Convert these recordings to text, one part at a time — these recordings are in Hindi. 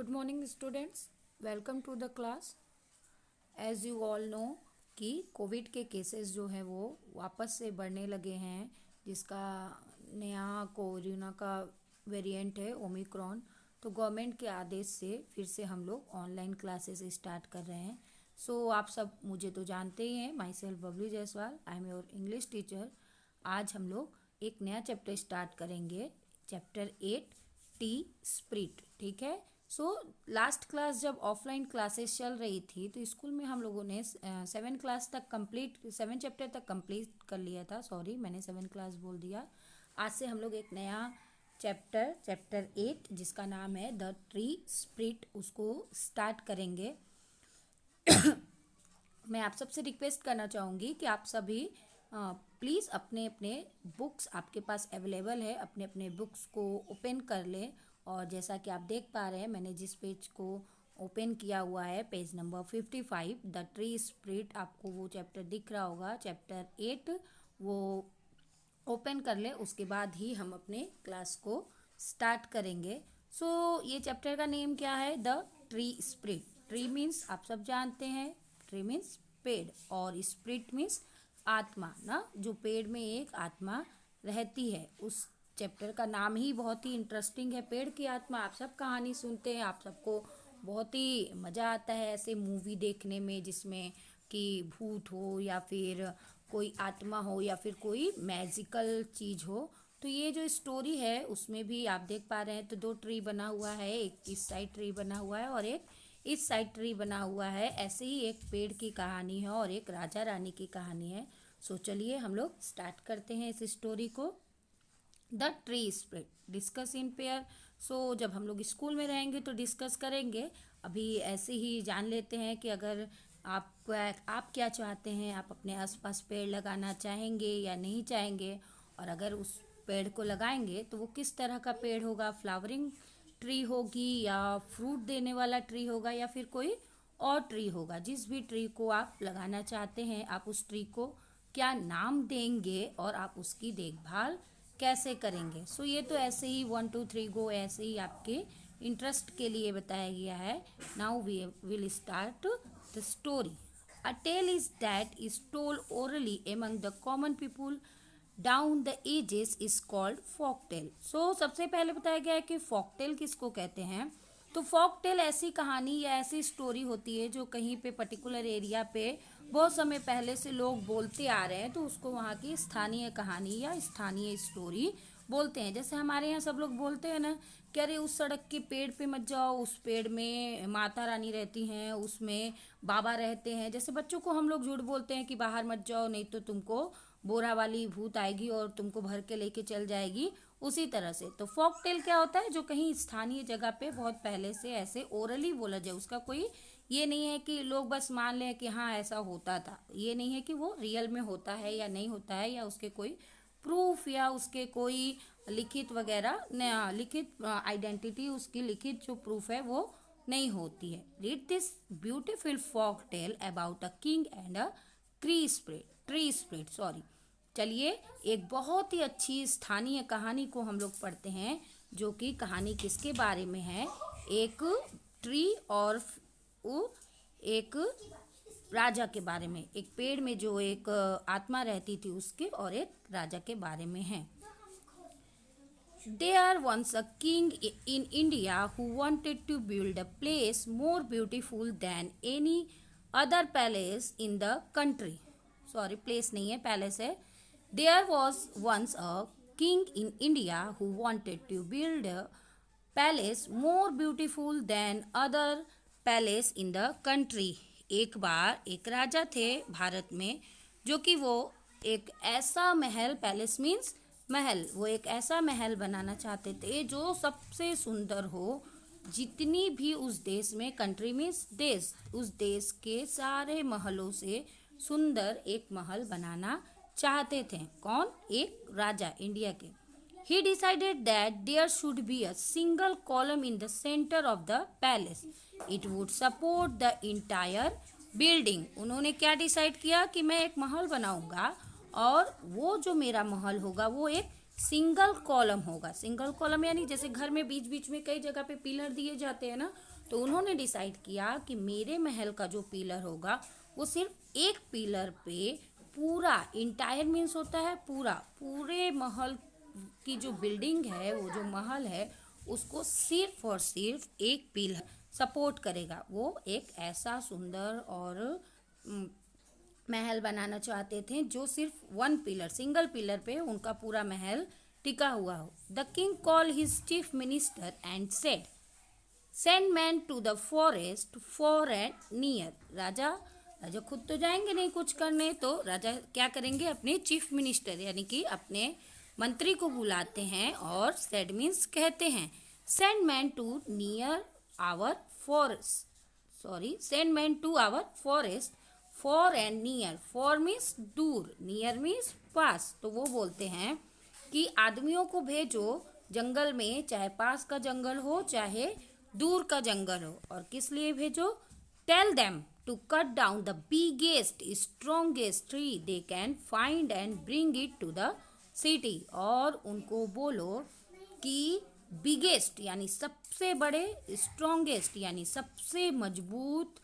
Good morning students, welcome to the class. As you all know कि कोविड के केसेस जो है वो वापस से बढ़ने लगे हैं, जिसका नया कोरोना का वेरिएंट है ओमिक्रॉन। तो गवर्नमेंट के आदेश से फिर से हम लोग ऑनलाइन क्लासेस स्टार्ट कर रहे हैं। आप सब मुझे तो जानते ही हैं, my self Babli Jaiswal, I am your English teacher. आज हम लोग एक नया चैप्टर स्टार्ट करेंगे, चैप्टर 8 टी स्प्रिट। ठीक है। लास्ट क्लास जब ऑफलाइन क्लासेस चल रही थी तो स्कूल में हम लोगों ने 7 चैप्टर तक कंप्लीट कर लिया था। सॉरी, मैंने 7 क्लास बोल दिया। आज से हम लोग एक नया चैप्टर 8 जिसका नाम है द ट्री स्प्रिट, उसको स्टार्ट करेंगे। मैं आप सबसे रिक्वेस्ट करना चाहूँगी कि आप सभी प्लीज़ अपने अपने बुक्स आपके पास अवेलेबल है, अपने अपने बुक्स को ओपन कर लें। और जैसा कि आप देख पा रहे हैं, मैंने जिस पेज को ओपन किया हुआ है, page number 55, the tree spirit, आपको वो चैप्टर दिख रहा होगा, चैप्टर 8, वो ओपन कर ले। उसके बाद ही हम अपने क्लास को स्टार्ट करेंगे। ये चैप्टर का नेम क्या है? The tree spirit. Tree means आप सब जानते हैं, ट्री मीन्स पेड़, और स्प्रिट मीन्स आत्मा ना, जो पेड़ में एक आत्मा रहती है। उस चैप्टर का नाम ही बहुत ही इंटरेस्टिंग है, पेड़ की आत्मा। आप सब कहानी सुनते हैं, आप सबको बहुत ही मज़ा आता है ऐसे मूवी देखने में जिसमें कि भूत हो या फिर कोई आत्मा हो या फिर कोई मैजिकल चीज़ हो। तो ये जो स्टोरी है उसमें भी आप देख पा रहे हैं, तो 2 ट्री बना हुआ है, एक इस साइड ट्री बना हुआ है और एक इस साइड ट्री बना हुआ है। ऐसे ही एक पेड़ की कहानी है और एक राजा रानी की कहानी है। चलिए हम लोग स्टार्ट करते हैं इस स्टोरी को। The tree spirit, discuss in pair. जब हम लोग स्कूल में रहेंगे तो डिस्कस करेंगे। अभी ऐसे ही जान लेते हैं कि अगर आप क्या चाहते हैं, आप अपने आसपास पेड़ लगाना चाहेंगे या नहीं चाहेंगे, और अगर उस पेड़ को लगाएंगे तो वो किस तरह का पेड़ होगा, फ्लावरिंग ट्री होगी या फ्रूट देने वाला ट्री होगा या फिर कोई और ट्री होगा। जिस भी ट्री को आप लगाना चाहते हैं, आप उस ट्री को क्या नाम देंगे और आप उसकी देखभाल कैसे करेंगे। ये तो ऐसे ही 1 2 3 गो, ऐसे ही आपके इंटरेस्ट के लिए बताया गया है। Now we will start the story. A tale is that is told orally among the common people down the ages is called folk tale. सबसे पहले बताया गया है कि फॉक टेल किसको कहते हैं। तो फॉक टेल ऐसी कहानी या ऐसी स्टोरी होती है जो कहीं पे पर्टिकुलर एरिया पे बहुत समय पहले से लोग बोलते आ रहे हैं, तो उसको वहाँ की स्थानीय कहानी या स्थानीय स्टोरी बोलते हैं। जैसे हमारे यहाँ सब लोग बोलते हैं ना कि अरे उस सड़क के पेड़ पे मत जाओ, उस पेड़ में माता रानी रहती हैं, उसमें बाबा रहते हैं। जैसे बच्चों को हम लोग झूठ बोलते हैं कि बाहर मत जाओ नहीं तो तुमको बोरा वाली भूत आएगी और तुमको भर के लेके चल जाएगी। उसी तरह से तो फॉक टेल क्या होता है, जो कहीं स्थानीय जगह पे बहुत पहले से ऐसे ओरली बोला जाए। उसका कोई ये नहीं है कि लोग बस मान लें कि हाँ ऐसा होता था। ये नहीं है कि वो रियल में होता है या नहीं होता है, या उसके कोई प्रूफ या उसके कोई लिखित वगैरह, लिखित आइडेंटिटी, उसकी लिखित जो प्रूफ है वो नहीं होती है। Read this beautiful folk tale about a king and a tree spirit. Sorry, चलिए एक बहुत ही अच्छी स्थानीय कहानी को हम लोग पढ़ते हैं, जो कि कहानी किसके बारे में है, एक ट्री और एक राजा के बारे में। एक पेड़ में जो एक आत्मा रहती थी उसके, और एक राजा के बारे में है। There once a king in India who wanted to build a place more beautiful than any other palace in the country. Sorry, place नहीं है, palace है। There was once a king in India who wanted to build a palace more beautiful than other palace in the country. एक बार एक राजा थे भारत में, जो कि वो एक ऐसा महल, पैलेस मीन्स महल, वो एक ऐसा महल बनाना चाहते थे जो सबसे सुंदर हो, जितनी भी उस देश में, कंट्री मीन्स देश, उस देश के सारे महलों से सुंदर एक महल बनाना चाहते थे। कौन? एक राजा इंडिया के। He decided that there should be a single column in the center of the palace. It would support the entire building. उन्होंने क्या डिसाइड किया कि मैं एक महल बनाऊंगा और वो जो मेरा महल होगा वो एक सिंगल कॉलम होगा। सिंगल कॉलम यानी जैसे घर में बीच बीच में कई जगह पे पिलर दिए जाते हैं ना, तो उन्होंने डिसाइड किया कि मेरे महल का जो पिलर होगा वो सिर्फ एक पिलर पे पूरा इंटायर मीन्स होता है पूरा, पूरे महल की जो बिल्डिंग है, वो जो महल है, उसको सिर्फ और सिर्फ एक पिलर सपोर्ट करेगा। वो एक ऐसा सुंदर और महल बनाना चाहते थे जो सिर्फ वन पिलर, सिंगल पिलर पे उनका पूरा महल टिका हुआ हो। The king call his chief minister and said, send man to the forest far and near. राजा खुद तो जाएंगे नहीं कुछ करने, तो राजा क्या करेंगे, अपने चीफ मिनिस्टर यानी कि अपने मंत्री को बुलाते हैं और सेड मीन्स कहते हैं, send man to near our forest, send man to our forest far and near. Far means दूर, नियर मीन्स पास। तो वो बोलते हैं कि आदमियों को भेजो जंगल में, चाहे पास का जंगल हो चाहे दूर का जंगल हो। और किस लिए भेजो, tell them to cut down the biggest strongest tree they can find and bring it to the city. और उनको बोलो कि बिगेस्ट यानी सबसे बड़े, स्ट्रॉन्गेस्ट यानी सबसे मजबूत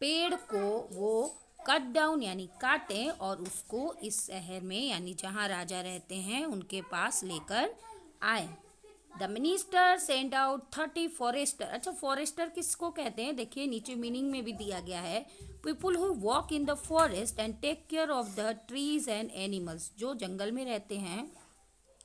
पेड़ को वो कट डाउन यानी काटें और उसको इस शहर में यानी जहाँ राजा रहते हैं उनके पास लेकर आए। The minister send out 30 forester. अच्छा, फॉरेस्टर किसको कहते हैं, देखिए नीचे मीनिंग में भी दिया गया है, people who walk in the forest and take care of the trees and animals. जो जंगल में रहते हैं,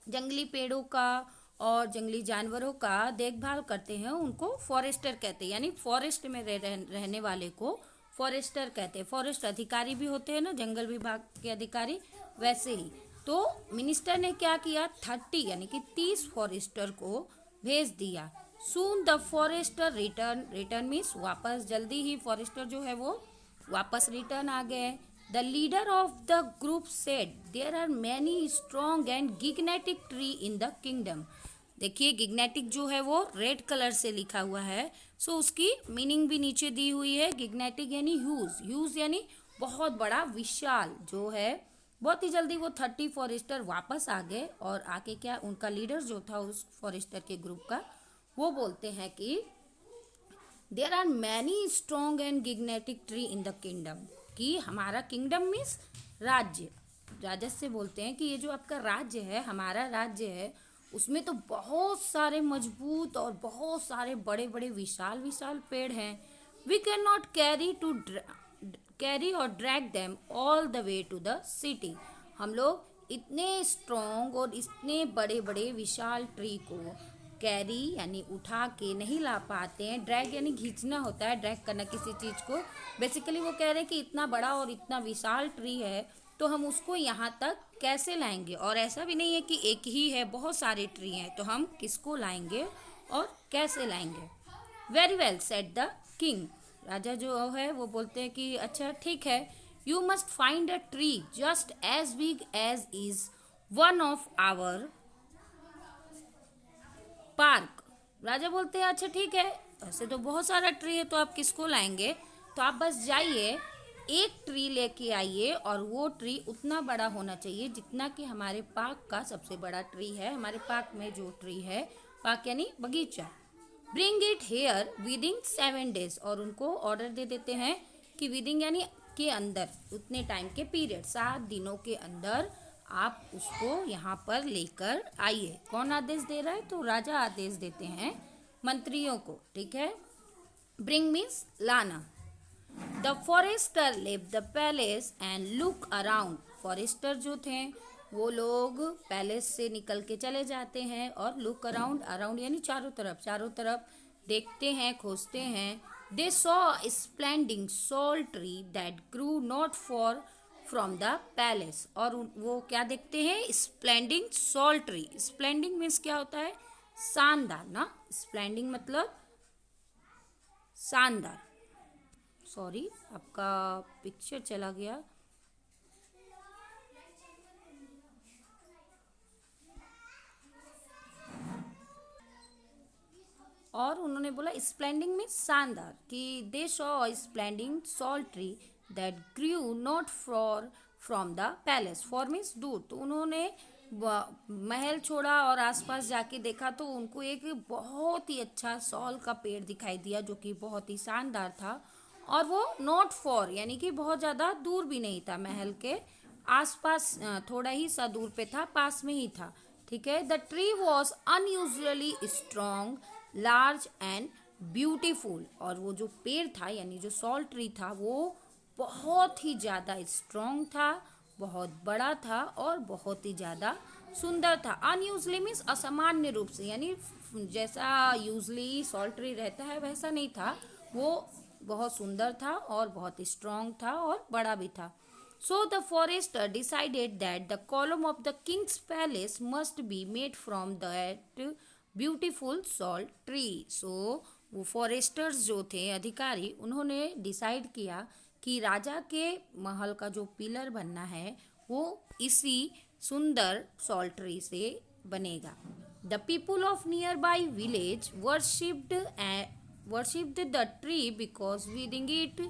जंगली पेड़ों का और जंगली जानवरों का देखभाल करते हैं, उनको फॉरेस्टर कहते हैं। यानी फॉरेस्ट में रहने वाले को फॉरेस्टर कहते हैं। फॉरेस्ट अधिकारी भी होते हैं ना, जंगल विभाग के अधिकारी, वैसे ही। तो मिनिस्टर ने क्या किया, 30 यानी कि 30 फॉरेस्टर को भेज दिया। Soon the forester return means वापस, जल्दी ही फॉरेस्टर जो है वो वापस रिटर्न आ गए। The leader of the group said, there are many strong and gigantic tree in the kingdom. देखिए गिग्नेटिक जो है वो रेड कलर से लिखा हुआ है, सो उसकी मीनिंग भी नीचे दी हुई है। गिग्नेटिक यानी ह्यूज यानी बहुत बड़ा, विशाल जो है। बहुत ही जल्दी वो 30 फॉरेस्टर वापस आ गए और आके क्या, उनका लीडर जो था उस फॉरेस्टर के ग्रुप का, वो बोलते हैं कि there are many strong and gigantic tree in the kingdom, कि हमारा किंगडम मीन्स राज्य, राजा से बोलते हैं कि ये जो आपका राज्य है, हमारा राज्य है, उसमें तो बहुत सारे मजबूत और बहुत सारे बड़े बड़े विशाल विशाल पेड़ हैं। वी कैन नॉट कैरी और drag them all the way to the city. हम लोग इतने स्ट्रॉन्ग और इतने बड़े बड़े विशाल ट्री को कैरी यानी उठा के नहीं ला पाते हैं। ड्रैग यानी खींचना होता है, ड्रैग करना किसी चीज़ को। बेसिकली वो कह रहे हैं कि इतना बड़ा और इतना विशाल ट्री है तो हम उसको यहाँ तक कैसे लाएंगे। और ऐसा भी नहीं है कि एक ही है, बहुत सारे ट्री हैं, तो हम किसको लाएंगे और कैसे लाएंगे। Very well said the king. राजा जो है वो बोलते हैं कि अच्छा ठीक है, you must find a tree just as big as is one of our park. राजा बोलते हैं अच्छा ठीक है, ऐसे तो बहुत सारा ट्री है, तो आप किसको लाएंगे, तो आप बस जाइए एक ट्री लेके आइए और वो ट्री उतना बड़ा होना चाहिए जितना कि हमारे पार्क का सबसे बड़ा ट्री है। हमारे पार्क में जो ट्री है, पार्क यानी बगीचा, bring it here within 7 days। और उनको ऑर्डर दे देते हैं कि विदिन यानी के अंदर, उतने टाइम के पीरियड, 7 दिनों के अंदर आप उसको यहाँ पर लेकर आइए। कौन आदेश दे रहा है, तो राजा आदेश देते हैं मंत्रियों को, ठीक है। ब्रिंग मीन्स लाना। The forester leave the palace and look around. Forester जो थे वो लोग पैलेस से निकल के चले जाते हैं और लुक अराउंड, अराउंड यानी चारों तरफ देखते हैं, खोजते हैं। They saw splendid sal tree that grew not far from the palace. और वो क्या देखते हैं, splendid sal tree. Splendid means क्या होता है, शानदार ना, स्प्लेंडिंग मतलब शानदार। सॉरी आपका पिक्चर चला गया। और उन्होंने बोला स्प्लेंडिंग में शानदार, कि they saw splendid sal tree that grew not far from the palace. Far means दूर, तो उन्होंने महल छोड़ा और आसपास जाके देखा तो उनको एक बहुत ही अच्छा सॉल का पेड़ दिखाई दिया जो कि बहुत ही शानदार था। और वो नॉट फॉर यानी कि बहुत ज़्यादा दूर भी नहीं था, महल के आसपास थोड़ा ही सा दूर पे था, पास में ही था। ठीक है। The tree was unusually strong, large and beautiful. और वो जो पेड़ था यानी जो सॉल ट्री था वो बहुत ही ज़्यादा स्ट्रॉन्ग था, बहुत बड़ा था और बहुत ही ज़्यादा सुंदर था। अनयूजली मीन्स असामान्य रूप से, यानी जैसा यूजली सॉल्ट ट्री रहता है वैसा नहीं था। वो बहुत सुंदर था और बहुत स्ट्रॉन्ग था और बड़ा भी था। So the forester decided that the column of the king's palace must be made from that beautiful salt tree. So वो फॉरेस्टर्स जो थे अधिकारी, उन्होंने डिसाइड किया कि राजा के महल का जो पिलर बनना है वो इसी सुंदर सॉल्ट ट्री से बनेगा। The people of nearby village worshipped the tree because within it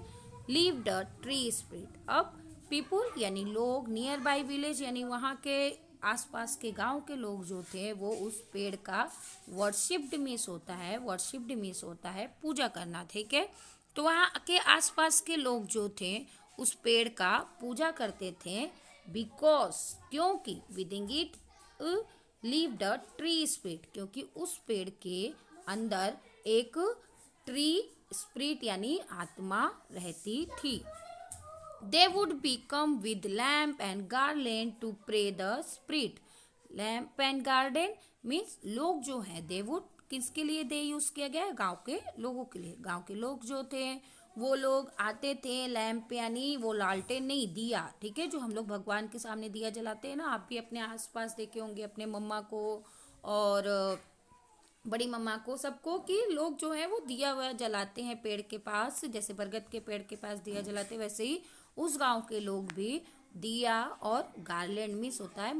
live the tree spirit. अब पीपुल यानी लोग, नियर बाई विलेज यानी वहाँ के आसपास के गांव के लोग जो थे वो उस पेड़ का वर्शिप्ड मीन्स होता है पूजा करना। ठीक है। तो वहाँ के आसपास के लोग जो थे उस पेड़ का पूजा करते थे। बिकॉज क्योंकि within it live the tree spirit, क्योंकि उस पेड़ के अंदर एक ट्री स्पिरिट यानी आत्मा रहती थी। They would become with lamp and garland to pray the spirit. Lamp and garland means लोग जो हैं, they would किसके लिए दे यूज किया गया है? गांव के लोगों के लिए। गांव के लोग जो थे वो लोग आते थे लैम्प यानी वो लालटेन नहीं, दिया। ठीक है। जो हम लोग भगवान के सामने दिया जलाते हैं ना, आप भी अपने आसपास देखे होंगे अपने मम्मा को और बड़ी मम्मा को, सबको, कि लोग जो है वो दिया हुआ जलाते हैं पेड़ के पास, जैसे बरगद के पेड़ के पास दिया जलाते, वैसे ही उस गांव के लोग भी दिया और गार्लैंड मिस होता है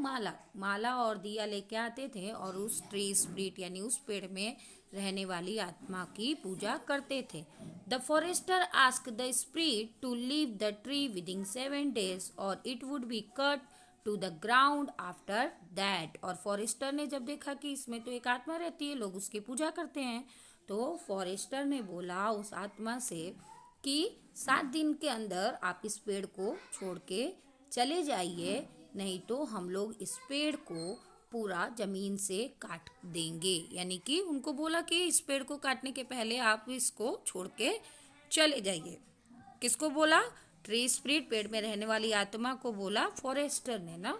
माला और दिया लेके आते थे और उस ट्री स्पिरिट यानी उस पेड़ में रहने वाली आत्मा की पूजा करते थे। The forester ask the spirit to leave the tree within 7 days और it would be cut to the ground after that. और फॉरेस्टर ने जब देखा कि इसमें तो एक आत्मा रहती है, लोग उसकी पूजा करते हैं, तो फॉरेस्टर ने बोला उस आत्मा से कि 7 दिन के अंदर आप इस पेड़ को छोड़ के चले जाइए, नहीं तो हम लोग इस पेड़ को पूरा जमीन से काट देंगे। यानी कि उनको बोला कि इस पेड़ को काटने के पहले आप इसको छोड़ के चले जाइए। किसको बोला? ट्री स्पिरिट, पेड़ में रहने वाली आत्मा को बोला फॉरेस्टर ने ना।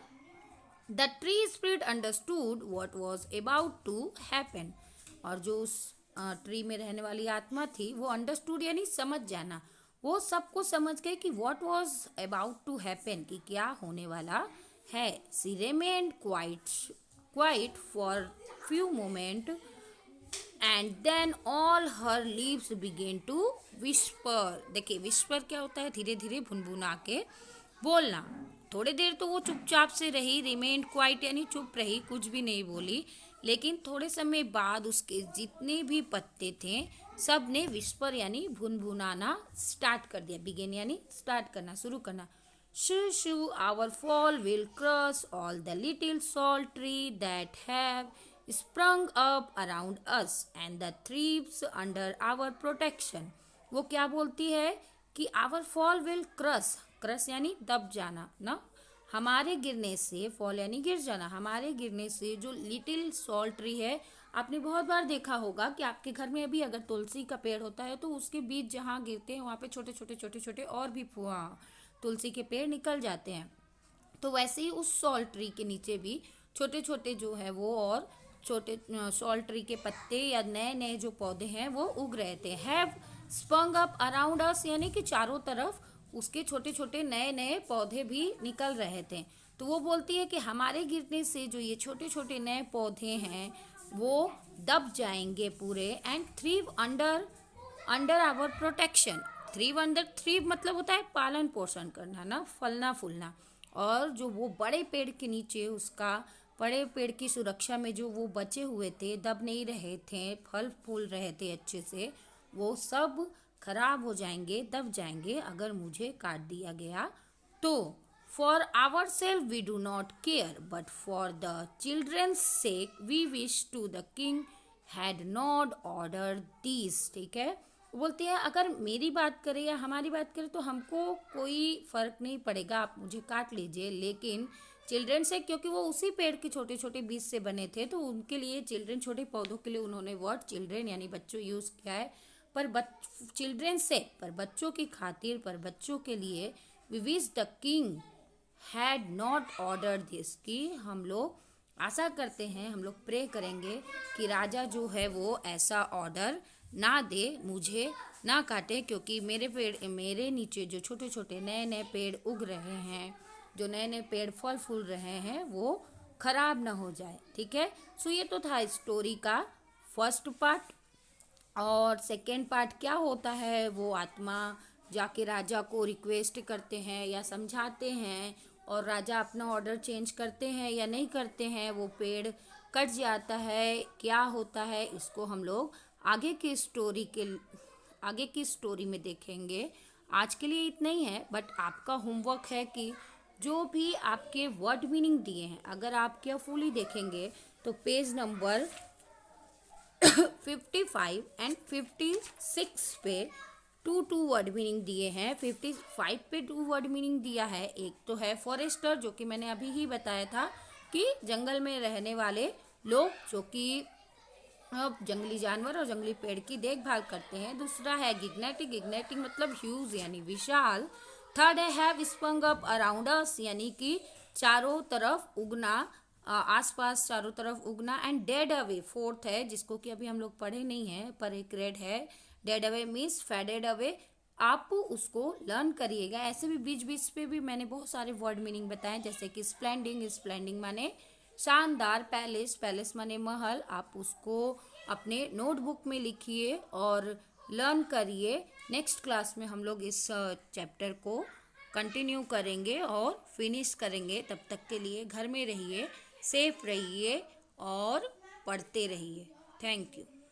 The tree spirit understood what was about to happen. और जो उस ट्री में रहने वाली आत्मा थी वो अंडरस्टूड यानी समझ जाना, वो सबको समझ गए कि what was about to happen, कि क्या होने वाला है। She remained quiet for few moment and then all her leaves began to whisper. देखिए विस्पर क्या होता है? धीरे धीरे भुनभुना के बोलना। थोड़ी देर तो वो चुपचाप से रही, रिमेन्ड क्वाइट यानी चुप रही, कुछ भी नहीं बोली। लेकिन थोड़े समय बाद उसके जितने भी पत्ते थे सब ने विस्पर यानी भुनभुनाना स्टार्ट कर दिया। बिगेन यानी स्टार्ट करना, शुरू करना। Shoo shoo our fall will crush all the little salt tree that have sprung up around us and the thrives under our protection। वो क्या बोलती है कि our fall will crush यानी दब जाना ना, हमारे गिरने से, फॉल यानी गिर जाना, हमारे गिरने से जो लिटिल सॉल्ट ट्री है। आपने बहुत बार देखा होगा कि आपके घर में अभी अगर तुलसी का पेड़ होता है तो उसके बीज जहाँ गिरते हैं वहाँ पे छोटे छोटे और भी तुलसी के पेड़ निकल जाते हैं। तो वैसे ही उस सॉल्ट ट्री के नीचे भी छोटे छोटे जो है वो और छोटे सॉल्ट ट्री के पत्ते या नए नए जो पौधे हैं वो उग रहे थे। हैव स्पंग अप अराउंड अस यानी कि चारों तरफ उसके छोटे छोटे नए नए पौधे भी निकल रहे थे। तो वो बोलती है कि हमारे गिरने से जो ये छोटे छोटे नए पौधे हैं वो दब जाएंगे पूरे। And thrive under our protection. Thrive मतलब होता है पालन पोषण करना ना, फलना फूलना। और जो वो बड़े पेड़ के नीचे उसका, बड़े पेड़ की सुरक्षा में जो वो बचे हुए थे, दब नहीं रहे थे, फल फूल रहे थे अच्छे से, वो सब खराब हो जाएंगे, दब जाएंगे अगर मुझे काट दिया गया तो। For ourselves we do not care, but for the children's sake we wish to the king had not ordered these. ठीक है, बोलते हैं अगर मेरी बात करें या हमारी बात करें तो हमको कोई फर्क नहीं पड़ेगा, आप मुझे काट लीजिए, लेकिन चिल्ड्रन से, क्योंकि वो उसी पेड़ के छोटे छोटे बीज से बने थे, तो उनके लिए चिल्ड्रन, छोटे पौधों के लिए उन्होंने वर्ड चिल्ड्रन यानी बच्चों यूज किया है। पर चिल्ड्रन से, पर बच्चों की खातिर, पर बच्चों के लिए we wish the king had not order this, कि हम लोग आशा करते हैं, हम लोग प्रे करेंगे कि राजा जो है वो ऐसा ऑर्डर ना दे, मुझे ना काटे, क्योंकि मेरे पेड़, मेरे नीचे जो छोटे छोटे नए नए पेड़ उग रहे हैं, जो नए नए पेड़ फल फूल रहे हैं, वो खराब ना हो जाए। ठीक है, सो ये तो था स्टोरी का फर्स्ट पार्ट। और सेकेंड पार्ट क्या होता है, वो आत्मा जाके राजा को रिक्वेस्ट करते हैं या समझाते हैं, और राजा अपना ऑर्डर चेंज करते हैं या नहीं करते हैं, वो पेड़ कट जाता है, क्या होता है, इसको हम लोग आगे की स्टोरी में देखेंगे। आज के लिए इतना ही है, बट आपका होमवर्क है कि जो भी आपके वर्ड मीनिंग दिए हैं, अगर आप केयरफुली देखेंगे तो पेज नंबर 55 एंड 56 पे टू वर्ड मीनिंग दिए हैं। 55 पे 2 वर्ड मीनिंग दिया है। एक तो है फॉरेस्टर, जो कि मैंने अभी ही बताया था कि जंगल में रहने वाले लोग, जो कि जंगली जानवर और जंगली पेड़ की देखभाल करते हैं। दूसरा है गिग्नेटिक, गिग्नेटिक मतलब ह्यूज यानी विशाल। थर्ड है have sprung up around us, यानी कि चारों तरफ उगना, आसपास चारों तरफ उगना। एंड डेड अवे फोर्थ है, जिसको कि अभी हम लोग पढ़े नहीं है, पर एक रेड है। Dead away means faded away, आप उसको लर्न करिएगा। ऐसे भी बीच बीच पे भी मैंने बहुत सारे वर्ड मीनिंग बताए, जैसे कि स्प्लेंडिंग, स्प्लेंडिंग माने शानदार। पैलेस, पैलेस माने महल। आप उसको अपने नोटबुक में लिखिए और लर्न करिए। नेक्स्ट क्लास में हम लोग इस चैप्टर को कंटिन्यू करेंगे और फिनिश करेंगे। तब तक के लिए घर में रहिए, सेफ रहिए और पढ़ते रहिए। Thank you.